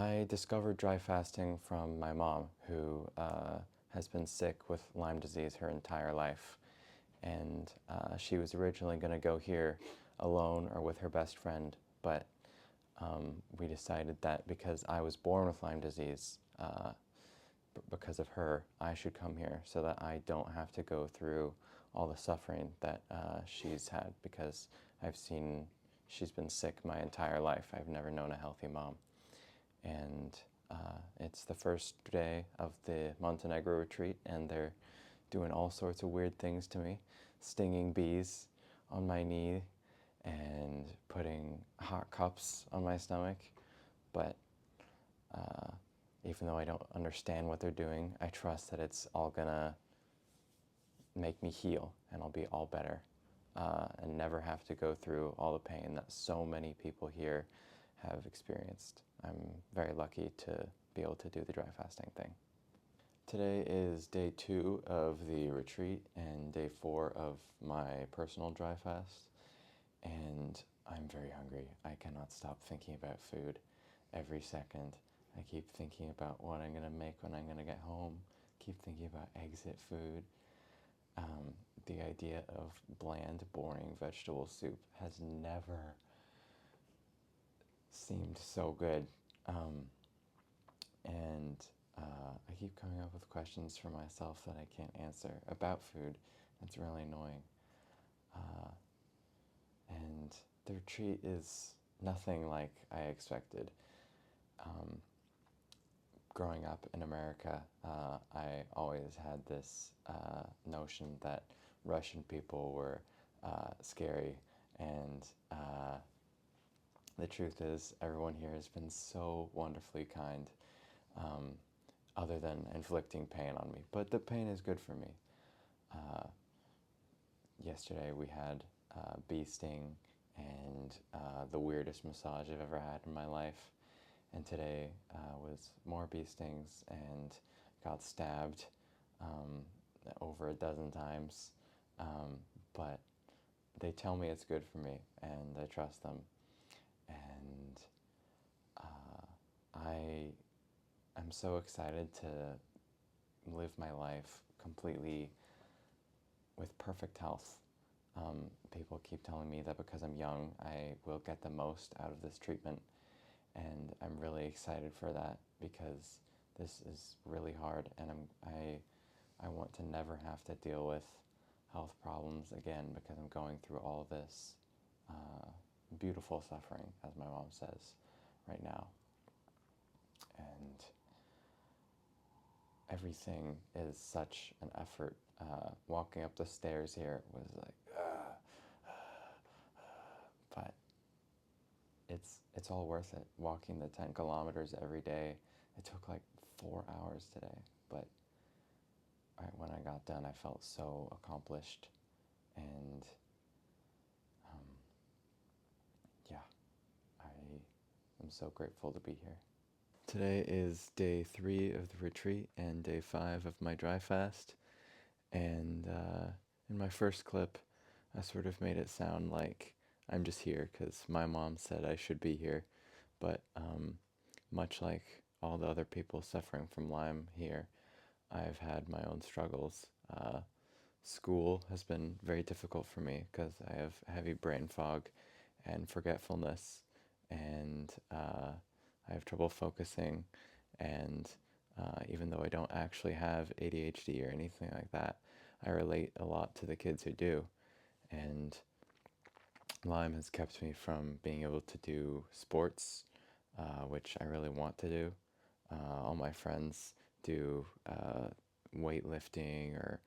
I discovered dry fasting from my mom, who has been sick with Lyme disease her entire life. And she was originally going to go here alone or with her best friend, but we decided that because I was born with Lyme disease, because of her, I should come here so that I don't have to go through all the suffering that she's had, because I've seen she's been sick my entire life. I've never known a healthy mom. And it's the first day of the Montenegro retreat, and they're doing all sorts of weird things to me, stinging bees on my knee and putting hot cups on my stomach. But even though I don't understand what they're doing, I trust that it's all gonna make me heal and I'll be all better and never have to go through all the pain that so many people here have experienced. I'm very lucky to be able to do the dry fasting thing. Today is day 2 of the retreat and day 4 of my personal dry fast, and I'm very hungry. I cannot stop thinking about food every second. I keep thinking about what I'm gonna make when I'm gonna get home, keep thinking about exit food. The idea of bland, boring vegetable soup has never seemed so good. And I keep coming up with questions for myself that I can't answer about food. It's really annoying. And the retreat is nothing like I expected. Growing up in America, I always had this notion that Russian people were scary, and the truth is everyone here has been so wonderfully kind, other than inflicting pain on me. But the pain is good for me. Yesterday we had bee sting and the weirdest massage I've ever had in my life. And today was more bee stings and got stabbed over a dozen times. But they tell me it's good for me, and I trust them. And I'm so excited to live my life completely with perfect health. People keep telling me that because I'm young, I will get the most out of this treatment. And I'm really excited for that, because this is really hard, and I want to never have to deal with health problems again, because I'm going through all this beautiful suffering, as my mom says, right now. And everything is such an effort. Walking up the stairs here was like, but it's all worth it. Walking the 10 kilometers every day, it took like 4 hours today, but when I got done, I felt so accomplished, and yeah, I am so grateful to be here. Today is day 3 of the retreat and day 5 of my dry fast, and in my first clip, I sort of made it sound like I'm just here because my mom said I should be here, but much like all the other people suffering from Lyme here, I've had my own struggles. School has been very difficult for me because I have heavy brain fog and forgetfulness, and I have trouble focusing, and even though I don't actually have ADHD or anything like that, I relate a lot to the kids who do, and Lyme has kept me from being able to do sports, which I really want to do. All my friends do weightlifting or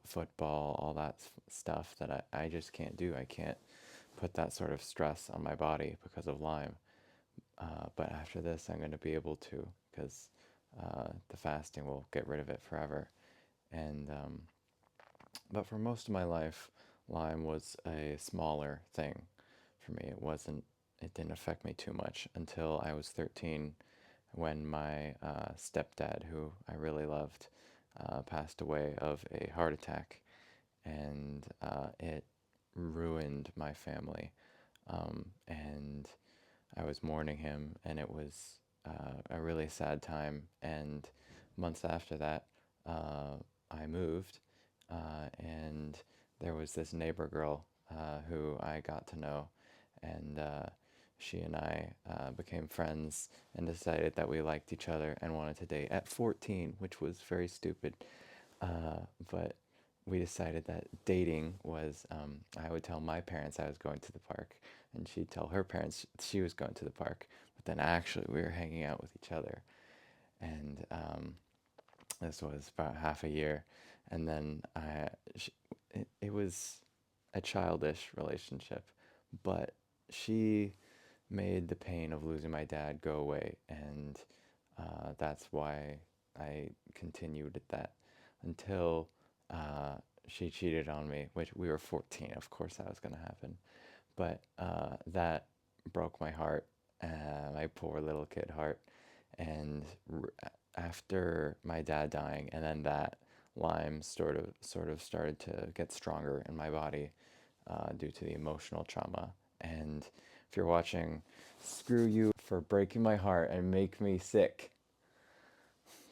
football, all that stuff that I just can't do. I can't put that sort of stress on my body because of Lyme. But after this, I'm going to be able to, because the fasting will get rid of it forever. And but for most of my life, Lyme was a smaller thing for me. It didn't affect me too much until I was 13, when my stepdad, who I really loved, passed away of a heart attack, and it ruined my family. And I was mourning him, and it was a really sad time. And months after that, I moved, and there was this neighbor girl who I got to know, and she and I became friends and decided that we liked each other and wanted to date at 14, which was very stupid. But we decided that dating was, I would tell my parents I was going to the park, and she'd tell her parents she was going to the park. But then actually we were hanging out with each other. And this was about half a year. And then it was a childish relationship, but she made the pain of losing my dad go away, and that's why I continued at that until she cheated on me, which we were 14. Of course, that was going to happen, but that broke my heart, my poor little kid heart. And after my dad dying, and then that Lyme sort of started to get stronger in my body due to the emotional trauma. And if you're watching, screw you for breaking my heart and make me sick.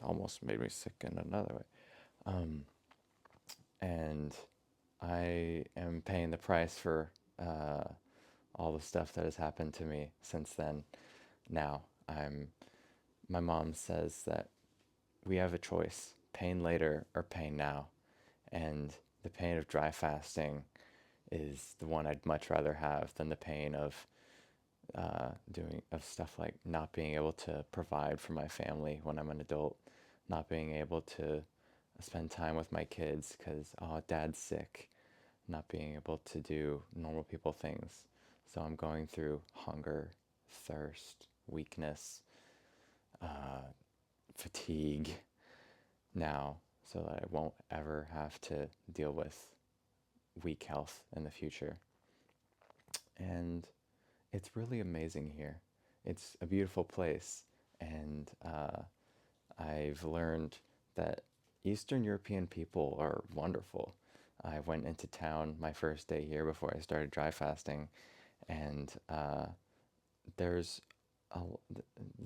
Almost made me sick in another way. And I am paying the price for all the stuff that has happened to me since then. Now, my mom says that we have a choice, pain later or pain now. And the pain of dry fasting is the one I'd much rather have than the pain of doing stuff like not being able to provide for my family when I'm an adult, not being able to spend time with my kids because, oh, dad's sick, not being able to do normal people things. So I'm going through hunger, thirst, weakness, fatigue now, so that I won't ever have to deal with weak health in the future. And it's really amazing here. It's a beautiful place, and I've learned that Eastern European people are wonderful. I went into town my first day here before I started dry fasting, and there's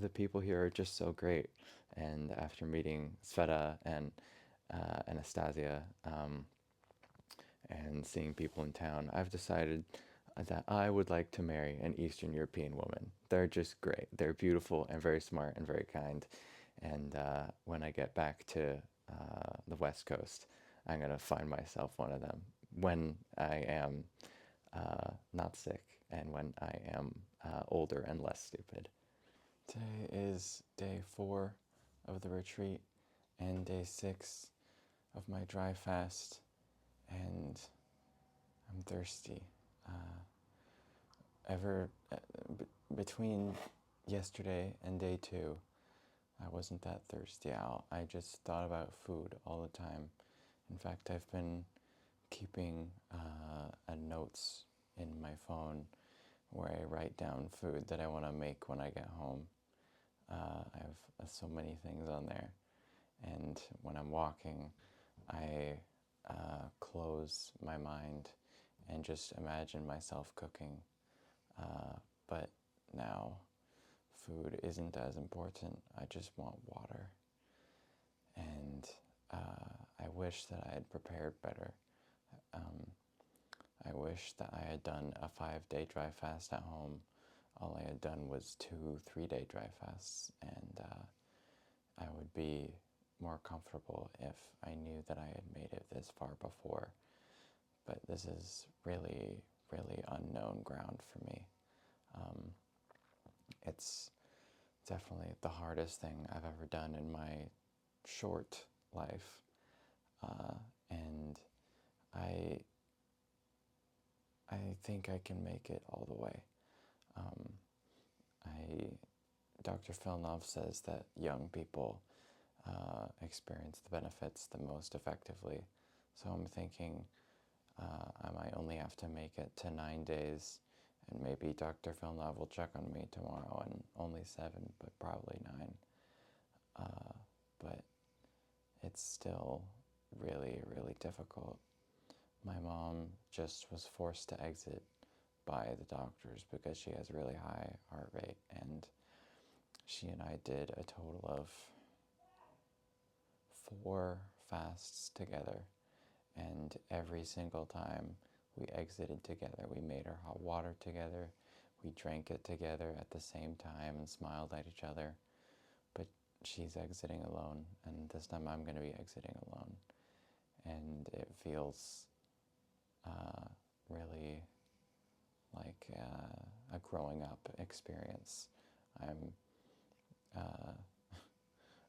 the people here are just so great. And after meeting Sveta and Anastasia, and seeing people in town, I've decided that I would like to marry an Eastern European woman. They're just great. They're beautiful and very smart and very kind. And when I get back to the West Coast, I'm going to find myself one of them when I am not sick and when I am older and less stupid. Today is day 4 of the retreat and day 6 of my dry fast, and I'm thirsty. Between yesterday and day 2, I wasn't that thirsty out. I just thought about food all the time. In fact, I've been keeping notes in my phone where I write down food that I want to make when I get home. I have so many things on there. And when I'm walking, I close my mind and just imagine myself cooking. But now food isn't as important. I just want water. And I wish that I had prepared better. I wish that I had done a 5-day dry fast at home. All I had done was 2 3-day dry fasts, and I would be more comfortable if I knew that I had made it this far before. But this is really, really unknown ground for me. It's definitely the hardest thing I've ever done in my short life, and I think I can make it all the way. Dr. Filonov says that young people experience the benefits the most effectively. So I'm thinking I might only have to make it to 9 days, and maybe Dr. Filonov will check on me tomorrow and only 7, but probably 9. But it's still really, really difficult. My mom just was forced to exit by the doctors because she has a really high heart rate, and she and I did a total of 4 fasts together, and every single time we exited together. We made our hot water together, we drank it together at the same time and smiled at each other. But she's exiting alone, and this time I'm going to be exiting alone. And it feels really like a growing up experience.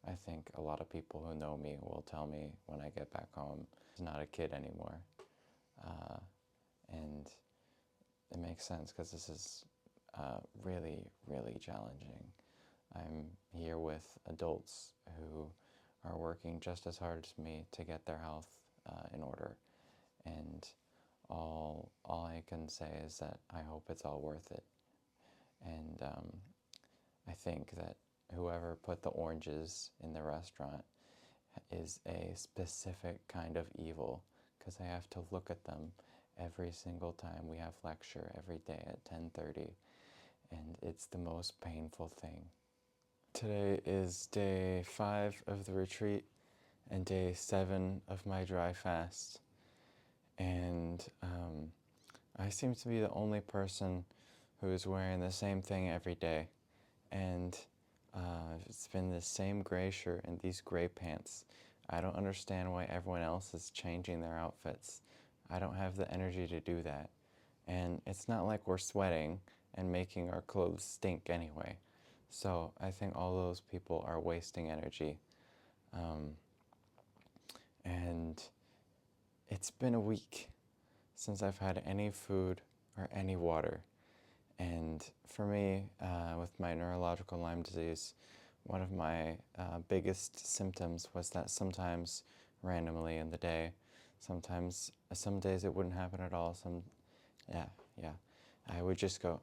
I think a lot of people who know me will tell me when I get back home, I'm not a kid anymore. And it makes sense because this is really, really challenging. I'm here with adults who are working just as hard as me to get their health in order. And all I can say is that I hope it's all worth it. And I think that whoever put the oranges in the restaurant is a specific kind of evil, because I have to look at them every single time we have lecture every day at 10:30, and it's the most painful thing. Today is day 5 of the retreat and day 7 of my dry fast, and I seem to be the only person who is wearing the same thing every day, and it's been the same gray shirt and these gray pants. I don't understand why everyone else is changing their outfits. I don't have the energy to do that. And it's not like we're sweating and making our clothes stink anyway. So I think all those people are wasting energy. And it's been a week since I've had any food or any water. And for me, with my neurological Lyme disease, one of my biggest symptoms was that sometimes randomly in the day, some days it wouldn't happen at all, I would just go,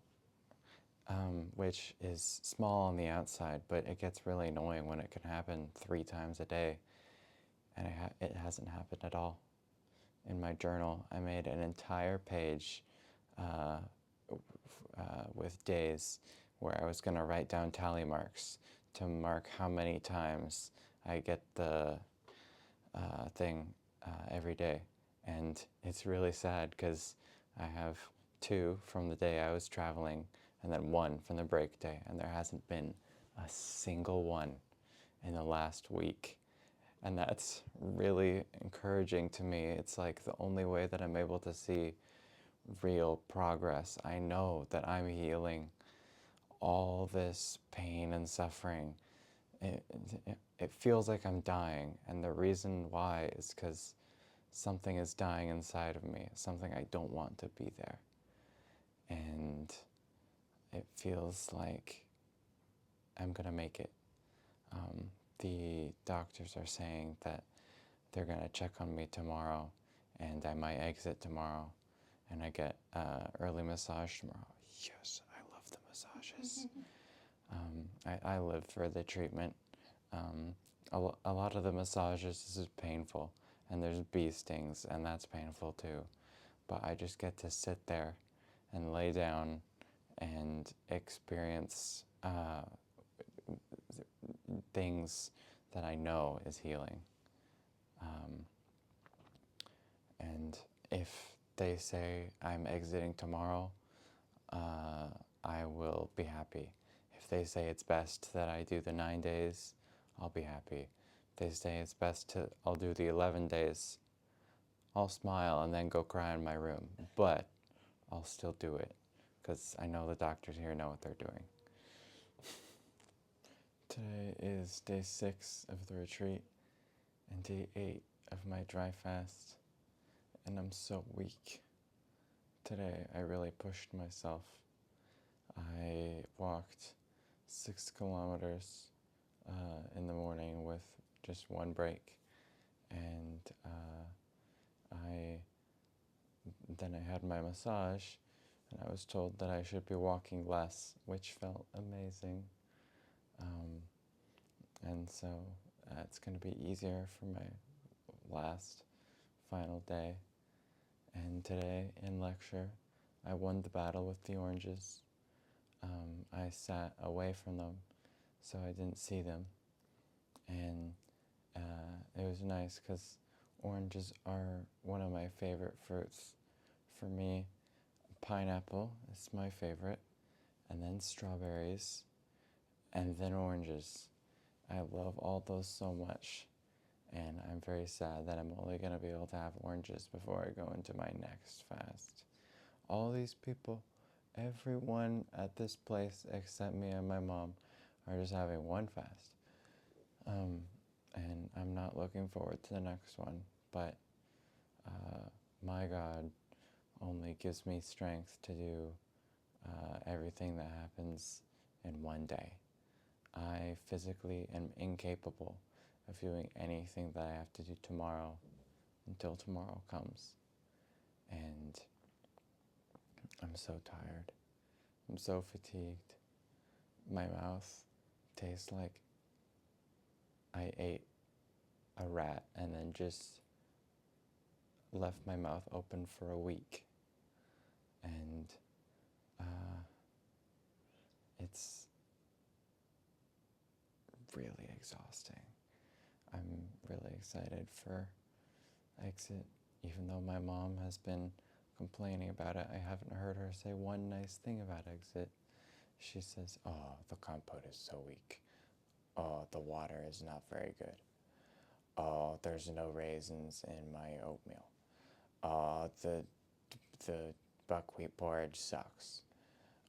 which is small on the outside, but it gets really annoying when it can happen 3 times a day, and it hasn't happened at all. In my journal, I made an entire page with days where I was going to write down tally marks to mark how many times I get the thing every day. And it's really sad because I have 2 from the day I was traveling and then 1 from the break day, and there hasn't been a single one in the last week. And that's really encouraging to me. It's like the only way that I'm able to see real progress. I know that I'm healing all this pain and suffering. It feels like I'm dying, and the reason why is because something is dying inside of me, something I don't want to be there. And it feels like I'm gonna make it. The doctors are saying that they're gonna check on me tomorrow, and I might exit tomorrow, and I get early massage tomorrow. Yes, I love the massages. I live for the treatment. A lot of the massages, this is painful, and there's bee stings, and that's painful too. But I just get to sit there and lay down and experience things that I know is healing. And if they say I'm exiting tomorrow, I will be happy. If they say it's best that I do the 9 days, I'll be happy. If they say it's best I'll do the 11 days, I'll smile and then go cry in my room. But I'll still do it, because I know the doctors here know what they're doing. Today is day 6 of the retreat and day 8 of my dry fast, and I'm so weak. Today I really pushed myself. I walked 6 kilometers in the morning with just 1 break, and then I had my massage, and I was told that I should be walking less, which felt amazing. And so it's going to be easier for my last final day. And today in lecture, I won the battle with the oranges. I sat away from them so I didn't see them. And it was nice because oranges are one of my favorite fruits. For me, pineapple is my favorite, and then strawberries, and then oranges. I love all those so much, and I'm very sad that I'm only going to be able to have oranges before I go into my next fast. All these people, everyone at this place except me and my mom are just having one fast. And I'm not looking forward to the next one, but my God only gives me strength to do everything that happens in one day. I physically am incapable of doing anything that I have to do tomorrow until tomorrow comes. And I'm so tired. I'm so fatigued. My mouth tastes like I ate a rat and then just left my mouth open for a week. And it's really exhausting. I'm really excited for exit, even though my mom has been complaining about it. I haven't heard her say one nice thing about exit. She says, "Oh, the compote is so weak. Oh, the water is not very good. Oh, there's no raisins in my oatmeal. Oh, the buckwheat porridge sucks.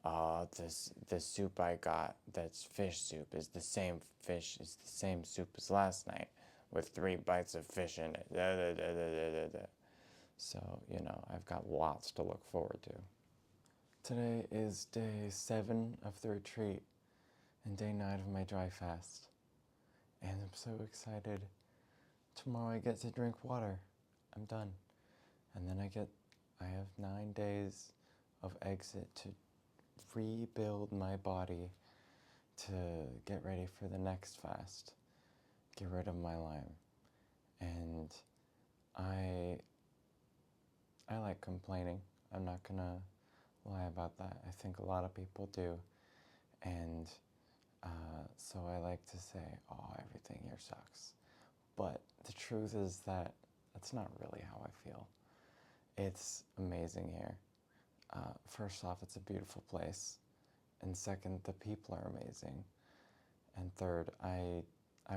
Oh, the soup I got that's fish soup is the same soup as last night with 3 bites of fish in it." So, I've got lots to look forward to. Today is day 7 of the retreat and day 9 of my dry fast. And I'm so excited. Tomorrow I get to drink water. I'm done. And then I have 9 days of exit to rebuild my body to get ready for the next fast. Get rid of my Lyme. And I like complaining. I'm not gonna lie about that. I think a lot of people do. And so I like to say, "Oh, everything here sucks." But the truth is that that's not really how I feel. It's amazing here. First off, it's a beautiful place. And second, the people are amazing. And third, I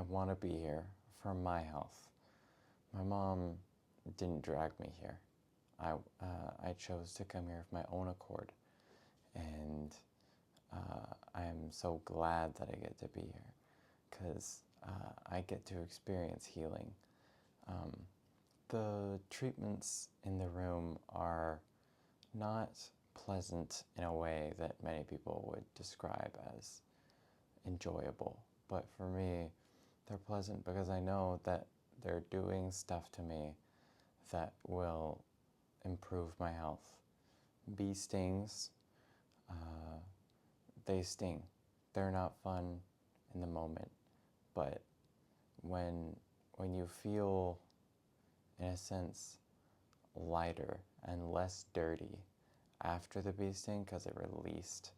want to be here for my health. My mom didn't drag me here. I chose to come here of my own accord. And I am so glad that I get to be here because I get to experience healing. The treatments in the room are not pleasant in a way that many people would describe as enjoyable. But for me, they're pleasant because I know that they're doing stuff to me that will improve my health. Bee stings, they sting. They're not fun in the moment, but when you feel, in a sense, lighter and less dirty after the bee sting because it released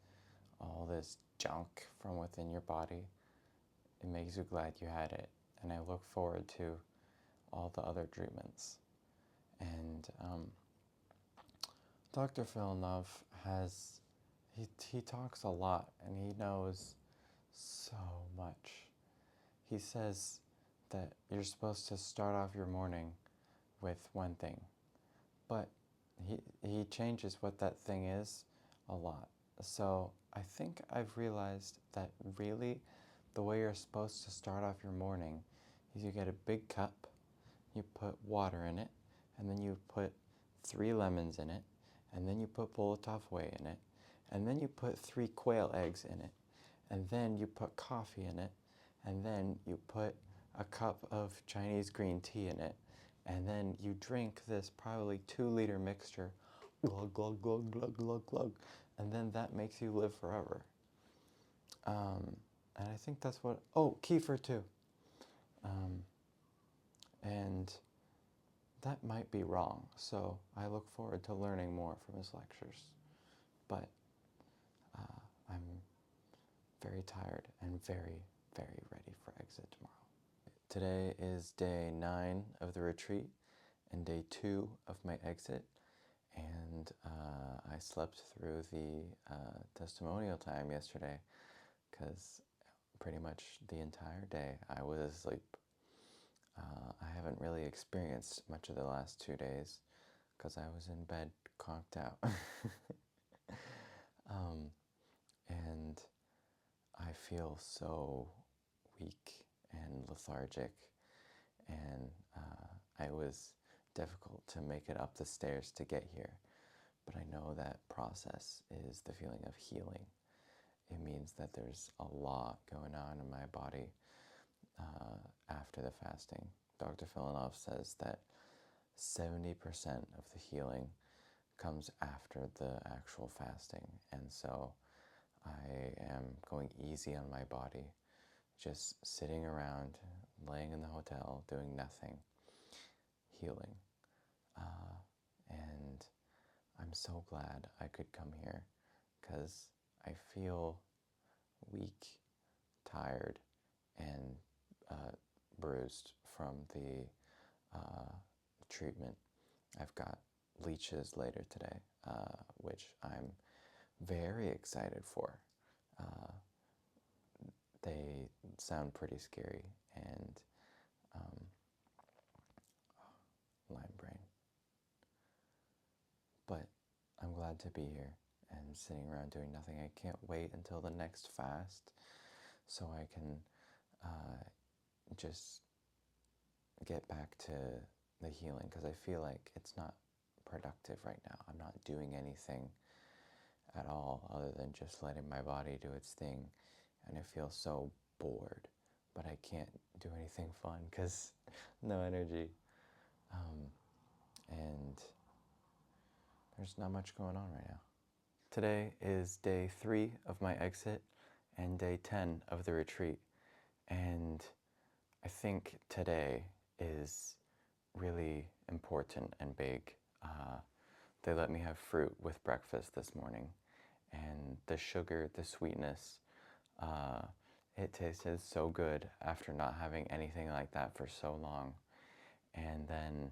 all this junk from within your body, it makes you glad you had it. And I look forward to all the other treatments. And Doctor Filonov he talks a lot and he knows so much. He says that you're supposed to start off your morning with one thing, but he changes what that thing is a lot. So I think I've realized that really the way you're supposed to start off your morning is you get a big cup, you put water in it, and then you put 3 lemons in it, and then you put Molotov whey in it, and then you put 3 quail eggs in it, and then you put coffee in it, and then you put a cup of Chinese green tea in it, and then you drink this probably 2-liter mixture, glug, glug, glug, glug, glug, glug, and then that makes you live forever. And I think that's what, kefir too. And that might be wrong, so I look forward to learning more from his lectures. But I'm very tired and very, very ready for exit tomorrow. Today is day 9 of the retreat and day 2 of my exit, and I slept through the testimonial time yesterday because pretty much the entire day I was asleep. I haven't really experienced much of the last 2 days because I was in bed conked out. And I feel so weak and lethargic, and it was difficult to make it up the stairs to get here. But I know that process is the feeling of healing. It means that there's a lot going on in my body after the fasting. Doctor Filonov says that 70% of the healing comes after the actual fasting. And so I am going easy on my body, just sitting around, laying in the hotel, doing nothing, healing. And I'm so glad I could come here because I feel weak, tired, and bruised from the treatment. I've got leeches later today, which I'm very excited for. They sound pretty scary, and lime brain. But I'm glad to be here and sitting around doing nothing. I can't wait until the next fast so I can just get back to the healing, because I feel like it's not productive right now. I'm not doing anything at all other than just letting my body do its thing, and I feel so bored, but I can't do anything fun because no energy, and there's not much going on right now. Today is day 3 of my exit and day 10 of the retreat, and I think today is really important and big. They let me have fruit with breakfast this morning, and the sugar, the sweetness, it tasted so good after not having anything like that for so long. And then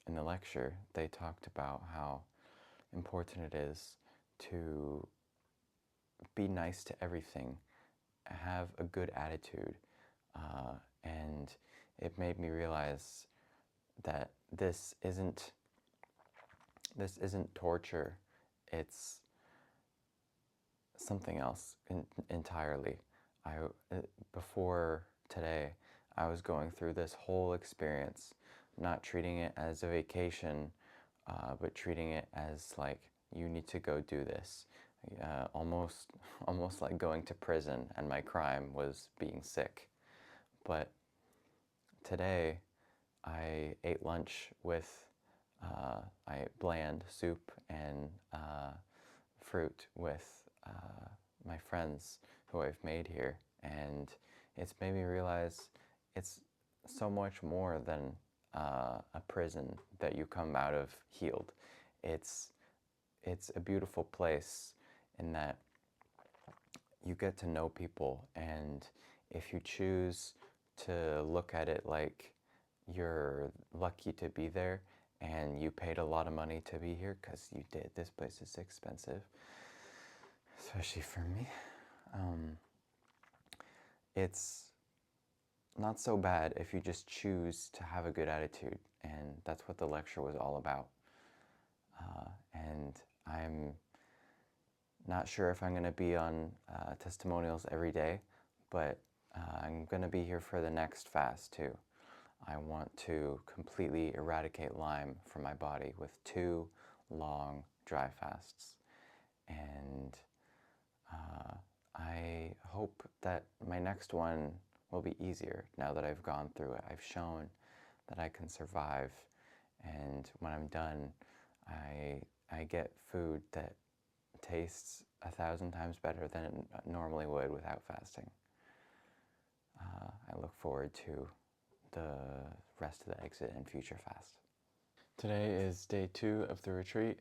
in the lecture, they talked about how important it is to be nice to everything, have a good attitude, and it made me realize that this isn't torture. It's something else entirely. Before today, I was going through this whole experience, not treating it as a vacation, but treating it as like, you need to go do this. Almost like going to prison, and my crime was being sick. But today, I ate lunch with I ate bland soup and fruit with my friends who I've made here, and it's made me realize it's so much more than a prison that you come out of healed. It's a beautiful place in that you get to know people, and if you choose to look at it like you're lucky to be there and you paid a lot of money to be here, because you did. This place is expensive, especially for me. It's not so bad if you just choose to have a good attitude, and that's what the lecture was all about. And I'm not sure if I'm going to be on testimonials every day, but I'm going to be here for the next fast too. I want to completely eradicate Lyme from my body with 2 long dry fasts. And I hope that my next one will be easier now that I've gone through it. I've shown that I can survive, and when I'm done, I get food that tastes 1,000 times better than it normally would without fasting. I look forward to the rest of the exit and future fast. Today is day 2 of the retreat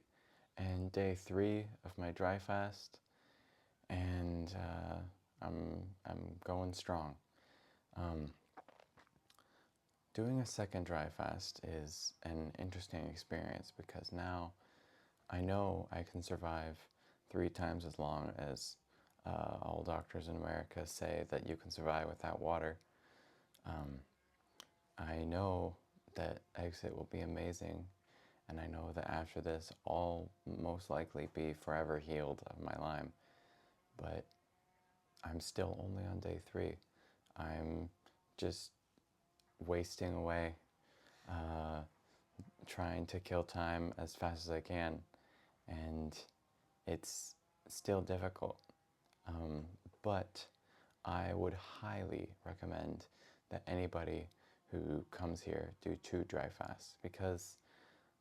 and day 3 of my dry fast, and I'm going strong. Um, Doing a second dry fast is an interesting experience because now I know I can survive 3 times as long as all doctors in America say that you can survive without water. I know that exit will be amazing, and I know that after this I'll most likely be forever healed of my Lyme, but I'm still only on day 3. I'm just wasting away, trying to kill time as fast as I can, and it's still difficult. But I would highly recommend that anybody who comes here do 2 dry fasts, because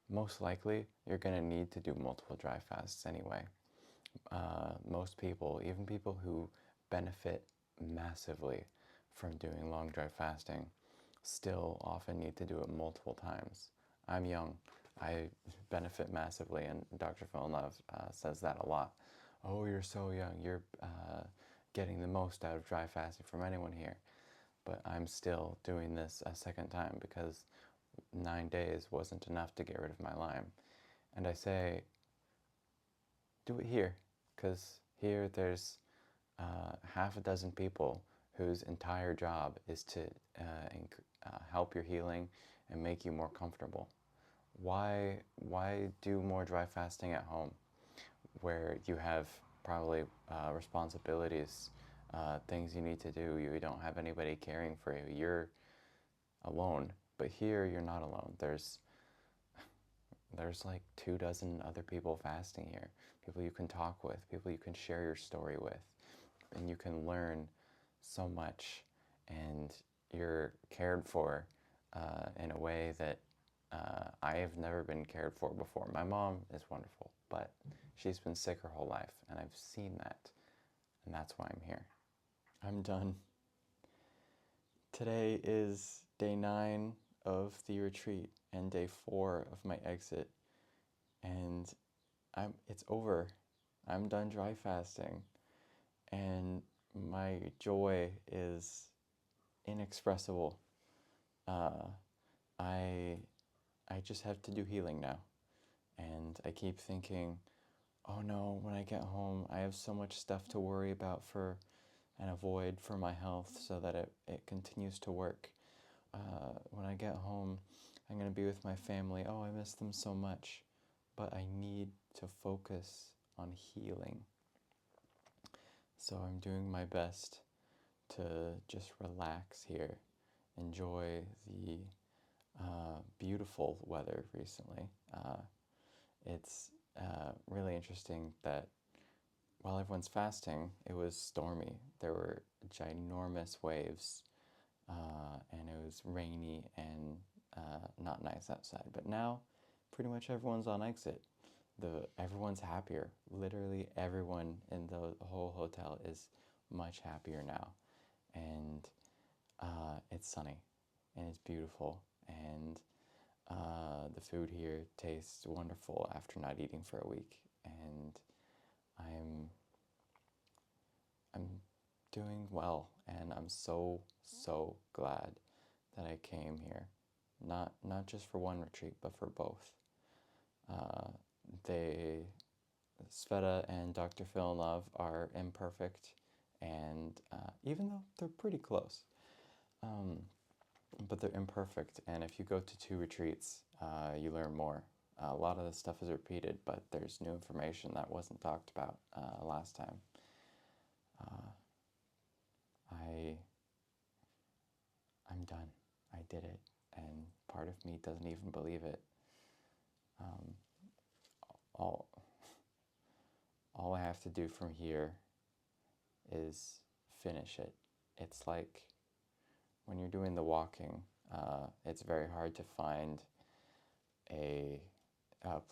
most likely you're going to need to do multiple dry fasts anyway. Most people, even people who benefit massively from doing long dry fasting, still often need to do it multiple times. I'm young. I benefit massively, and Dr. Filonov says that a lot. Oh, you're so young. You're getting the most out of dry fasting from anyone here. But I'm still doing this a second time because 9 days wasn't enough to get rid of my Lyme. And I say, do it here, because here there's half a dozen people whose entire job is to help your healing and make you more comfortable. Why do more dry fasting at home, where you have probably responsibilities, things you need to do, you don't have anybody caring for you, you're alone. But here you're not alone. There's like 2 dozen other people fasting here, people you can talk with, people you can share your story with, and you can learn so much, and you're cared for in a way that I have never been cared for before. My mom is wonderful, but she's been sick her whole life, and I've seen that, and that's why I'm here. I'm done. Today is day 9 of the retreat and day 4 of my exit, and it's over. I'm done dry fasting, and my joy is inexpressible. I just have to do healing now, and I keep thinking, oh no, when I get home I have so much stuff to worry about and avoid for my health so that it continues to work. When I get home I'm going to be with my family. Oh, I miss them so much, but I need to focus on healing. So I'm doing my best to just relax here, enjoy the beautiful weather recently. It's really interesting that while everyone's fasting, it was stormy. There were ginormous waves, and it was rainy and not nice outside. But now, pretty much everyone's on exit. Everyone's happier. Literally everyone in the whole hotel is much happier now, and it's sunny and it's beautiful, and the food here tastes wonderful after not eating for a week, and I'm doing well, and I'm so glad that I came here, not just for one retreat but for both. Sveta and Dr. Filonov are imperfect, and even though they're pretty close, but they're imperfect, and if you go to 2 retreats, you learn more. A lot of the stuff is repeated, but there's new information that wasn't talked about last time. I'm done. I did it, and part of me doesn't even believe it. All I have to do from here is finish it. It's like when you're doing the walking, it's very hard to find a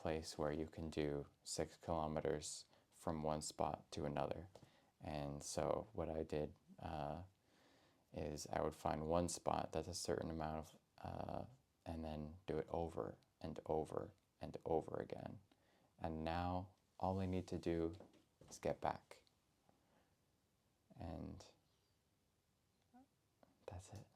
place where you can do 6 kilometers from one spot to another. And so what I did is I would find one spot that's a certain amount of, and then do it over and over and over again. And now all I need to do is get back. And That's it.